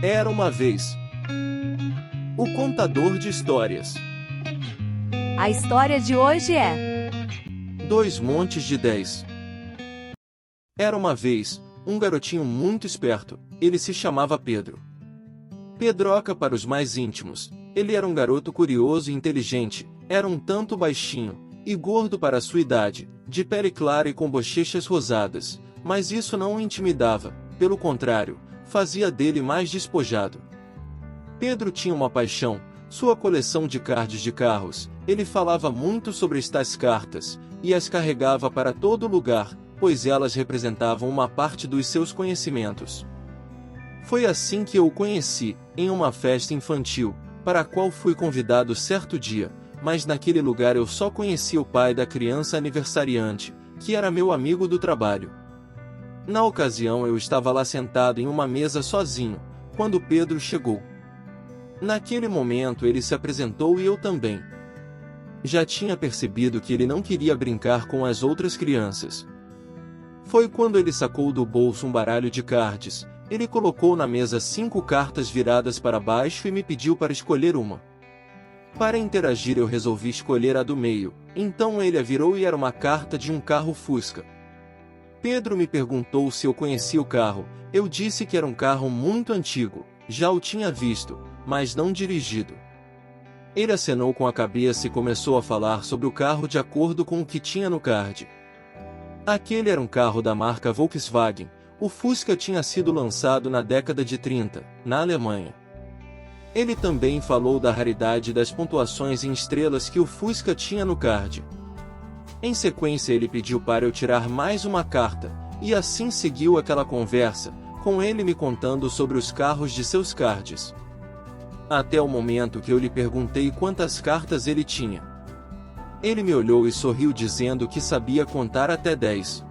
Era uma vez. O contador de histórias. A história de hoje é 2 montes de 10. Era uma vez, um garotinho muito esperto. Ele se chamava Pedro. Pedroca para os mais íntimos. Ele era um garoto curioso e inteligente. Era um tanto baixinho e gordo para a sua idade, de pele clara e com bochechas rosadas. Mas isso não o intimidava. Pelo contrário, fazia dele mais despojado. Pedro tinha uma paixão, sua coleção de cards de carros. Ele falava muito sobre estas cartas, e as carregava para todo lugar, pois elas representavam uma parte dos seus conhecimentos. Foi assim que eu o conheci, em uma festa infantil, para a qual fui convidado certo dia, mas naquele lugar eu só conheci o pai da criança aniversariante, que era meu amigo do trabalho. Na ocasião eu estava lá sentado em uma mesa sozinho, quando Pedro chegou. Naquele momento ele se apresentou e eu também. Já tinha percebido que ele não queria brincar com as outras crianças. Foi quando ele sacou do bolso um baralho de cards. Ele colocou na mesa 5 cartas viradas para baixo e me pediu para escolher uma. Para interagir eu resolvi escolher a do meio, então ele a virou e era uma carta de um carro Fusca. Pedro me perguntou se eu conhecia o carro. Eu disse que era um carro muito antigo, já o tinha visto, mas não dirigido. Ele acenou com a cabeça e começou a falar sobre o carro de acordo com o que tinha no card. Aquele era um carro da marca Volkswagen. O Fusca tinha sido lançado na década de 30, na Alemanha. Ele também falou da raridade das pontuações em estrelas que o Fusca tinha no card. Em sequência ele pediu para eu tirar mais uma carta, e assim seguiu aquela conversa, com ele me contando sobre os carros de seus cards. Até o momento que eu lhe perguntei quantas cartas ele tinha. Ele me olhou e sorriu dizendo que sabia contar até 10.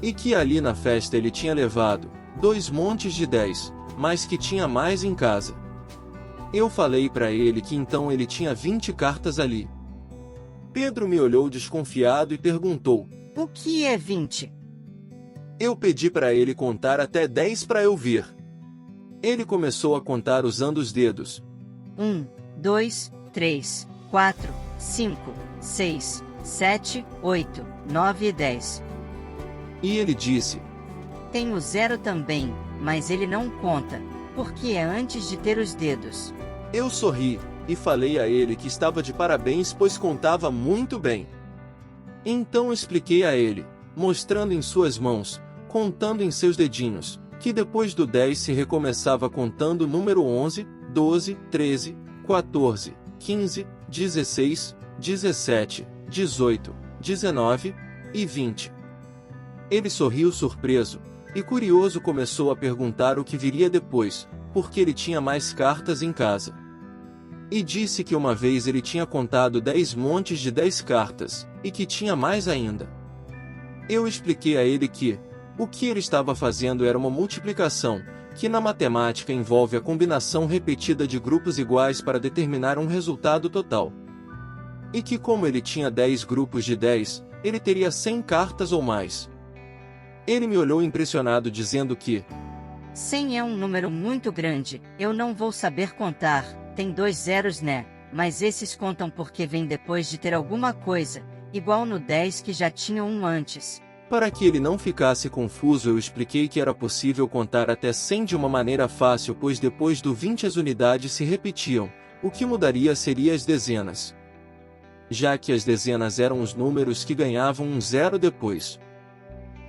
E que ali na festa ele tinha levado 2 montes de 10, mas que tinha mais em casa. Eu falei para ele que então ele tinha 20 cartas ali. Pedro me olhou desconfiado e perguntou: O que é 20? Eu pedi para ele contar até 10 para eu ver. Ele começou a contar usando os dedos. 1, 2, 3, 4, 5, 6, 7, 8, 9 e 10. E ele disse: Tem o 0 também, mas ele não conta, porque é antes de ter os dedos. Eu sorri, e falei a ele que estava de parabéns pois contava muito bem. Então expliquei a ele, mostrando em suas mãos, contando em seus dedinhos, que depois do 10 se recomeçava contando o número 11, 12, 13, 14, 15, 16, 17, 18, 19 e 20. Ele sorriu surpreso, e curioso começou a perguntar o que viria depois, porque ele tinha mais cartas em casa. E disse que uma vez ele tinha contado 10 montes de 10 cartas, e que tinha mais ainda. Eu expliquei a ele que o que ele estava fazendo era uma multiplicação, que na matemática envolve a combinação repetida de grupos iguais para determinar um resultado total. E que como ele tinha 10 grupos de 10, ele teria 100 cartas ou mais. Ele me olhou impressionado dizendo que 100 é um número muito grande, eu não vou saber contar, tem 2 zeros né, mas esses contam porque vem depois de ter alguma coisa, igual no 10 que já tinha um antes. Para que ele não ficasse confuso eu expliquei que era possível contar até 100 de uma maneira fácil pois depois do 20 as unidades se repetiam, o que mudaria seria as dezenas. Já que as dezenas eram os números que ganhavam um zero depois.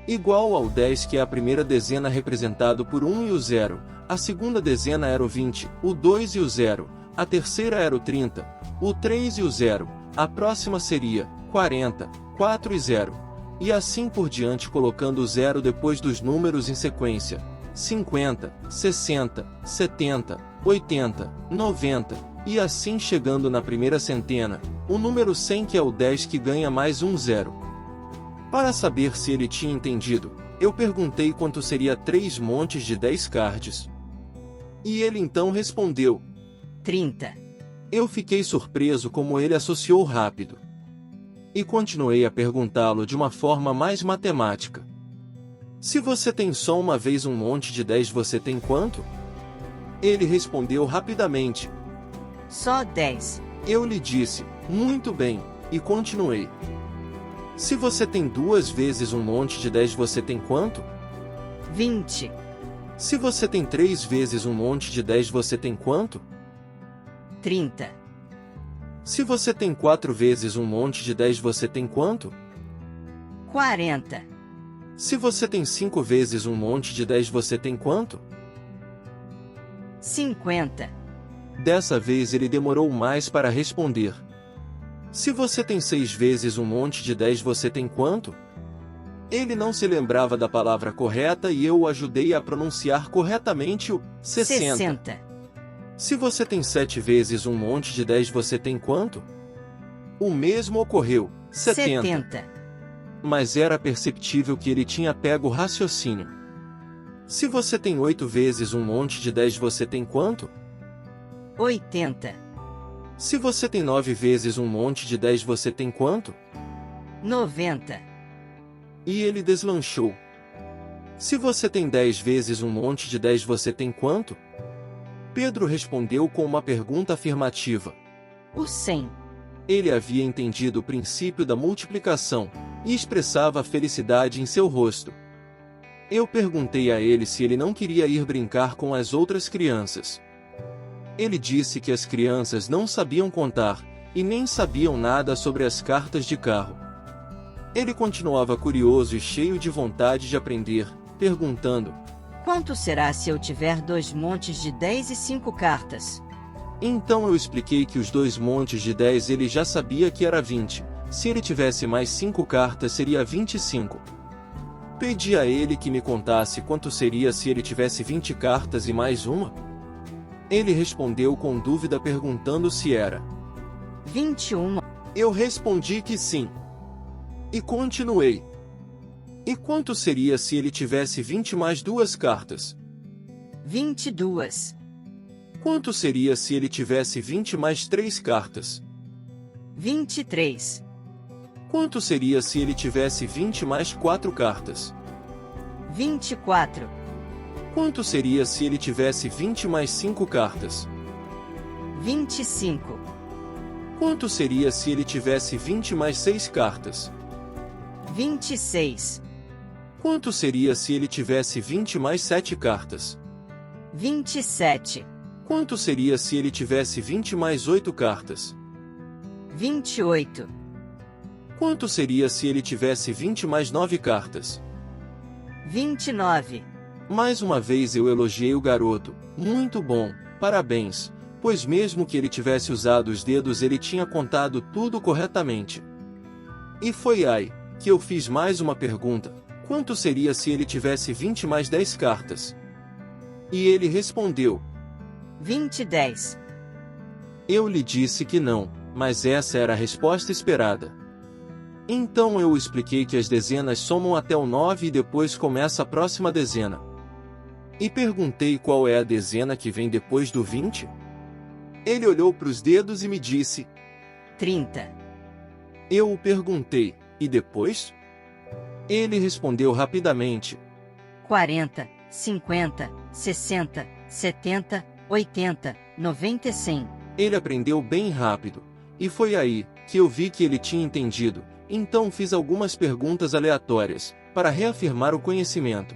Igual ao 10 que é a primeira dezena representado por 1 e o 0, a segunda dezena era o 20, o 2 e o 0, a terceira era o 30, o 3 e o 0, a próxima seria 40, 4 e 0, e assim por diante colocando o 0 depois dos números em sequência, 50, 60, 70, 80, 90, e assim chegando na primeira centena, o número 100 que é o 10 que ganha mais um 0. Para saber se ele tinha entendido, eu perguntei quanto seria 3 montes de 10 cards. E ele então respondeu: 30. Eu fiquei surpreso como ele associou rápido. E continuei a perguntá-lo de uma forma mais matemática. Se você tem só uma vez um monte de 10 você tem quanto? Ele respondeu rapidamente. Só 10. Eu lhe disse, muito bem, e continuei. Se você tem 2 vezes um monte de 10, você tem quanto? 20. Se você tem 3 vezes um monte de 10, você tem quanto? 30. Se você tem 4 vezes um monte de 10, você tem quanto? 40. Se você tem 5 vezes um monte de 10, você tem quanto? 50. Dessa vez ele demorou mais para responder. Se você tem 6 vezes um monte de 10, você tem quanto? Ele não se lembrava da palavra correta e eu o ajudei a pronunciar corretamente o 60. Se você tem 7 vezes um monte de 10, você tem quanto? O mesmo ocorreu, 70. Mas era perceptível que ele tinha pego o raciocínio. Se você tem 8 vezes um monte de 10, você tem quanto? 80. Se você tem 9 vezes um monte de 10, você tem quanto? 90. E ele deslanchou. Se você tem 10 vezes um monte de 10, você tem quanto? Pedro respondeu com uma pergunta afirmativa. O 100. Ele havia entendido o princípio da multiplicação, e expressava a felicidade em seu rosto. Eu perguntei a ele se ele não queria ir brincar com as outras crianças. Ele disse que as crianças não sabiam contar, e nem sabiam nada sobre as cartas de carro. Ele continuava curioso e cheio de vontade de aprender, perguntando: quanto será se eu tiver 2 montes de 10 e 5 cartas? Então eu expliquei que os 2 montes de 10 ele já sabia que era 20, se ele tivesse mais 5 cartas seria 25. Pedi a ele que me contasse quanto seria se ele tivesse 20 cartas e mais uma. Ele respondeu com dúvida perguntando se era 21. Eu respondi que sim. E continuei. E quanto seria se ele tivesse 20 mais 2 cartas? 22. Quanto seria se ele tivesse 20 mais 3 cartas? 23. Quanto seria se ele tivesse 20 mais 4 cartas? 24. Quanto seria se ele tivesse 20 mais 5 cartas? 25. Quanto seria se ele tivesse 20 mais 6 cartas? 26. Quanto seria se ele tivesse 20 mais 7 cartas? 27. Quanto seria se ele tivesse 20 mais 8 cartas? 28. Quanto seria se ele tivesse 20 mais 9 cartas? 29. Mais uma vez eu elogiei o garoto. Muito bom, parabéns, pois mesmo que ele tivesse usado os dedos ele tinha contado tudo corretamente. E foi aí que eu fiz mais uma pergunta: quanto seria se ele tivesse 20 mais 10 cartas? E ele respondeu: 20 e 10. Eu lhe disse que não, mas essa era a resposta esperada. Então eu expliquei que as dezenas somam até o 9 e depois começa a próxima dezena. E perguntei qual é a dezena que vem depois do 20? Ele olhou para os dedos e me disse: 30. Eu o perguntei: e depois? Ele respondeu rapidamente: 40, 50, 60, 70, 80, 90 e 100. Ele aprendeu bem rápido, e foi aí que eu vi que ele tinha entendido. Então fiz algumas perguntas aleatórias, para reafirmar o conhecimento.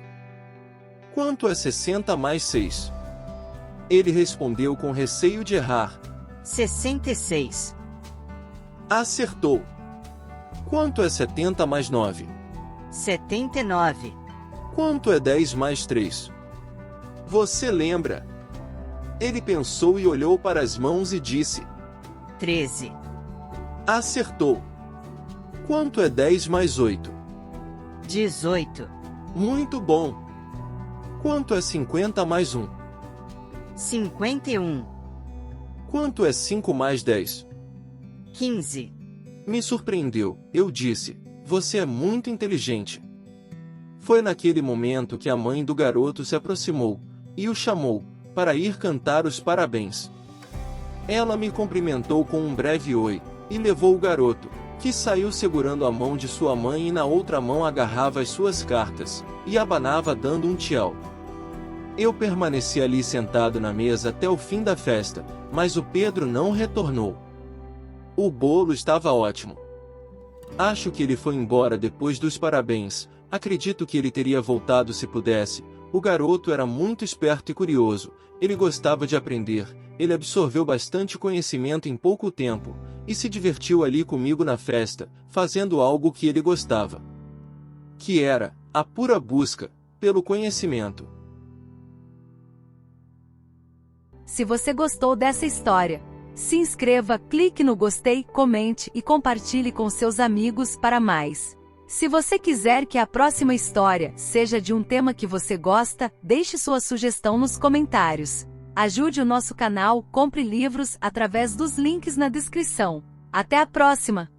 Quanto é 60 mais 6? Ele respondeu com receio de errar. 66. Acertou. Quanto é 70 mais 9? 79. Quanto é 10 mais 3? Você lembra? Ele pensou e olhou para as mãos e disse: 13. Acertou. Quanto é 10 mais 8? 18. Muito bom. Quanto é 50 mais 1? 51. Quanto é 5 mais 10? 15. Me surpreendeu, eu disse: você é muito inteligente. Foi naquele momento que a mãe do garoto se aproximou e o chamou para ir cantar os parabéns. Ela me cumprimentou com um breve oi e levou o garoto, que saiu segurando a mão de sua mãe e na outra mão agarrava as suas cartas e abanava dando um tchau. Eu permaneci ali sentado na mesa até o fim da festa, mas o Pedro não retornou. O bolo estava ótimo. Acho que ele foi embora depois dos parabéns. Acredito que ele teria voltado se pudesse. O garoto era muito esperto e curioso. Ele gostava de aprender. Ele absorveu bastante conhecimento em pouco tempo, e se divertiu ali comigo na festa, fazendo algo que ele gostava. Que era a pura busca pelo conhecimento. Se você gostou dessa história, se inscreva, clique no gostei, comente e compartilhe com seus amigos para mais. Se você quiser que a próxima história seja de um tema que você gosta, deixe sua sugestão nos comentários. Ajude o nosso canal, compre livros através dos links na descrição. Até a próxima!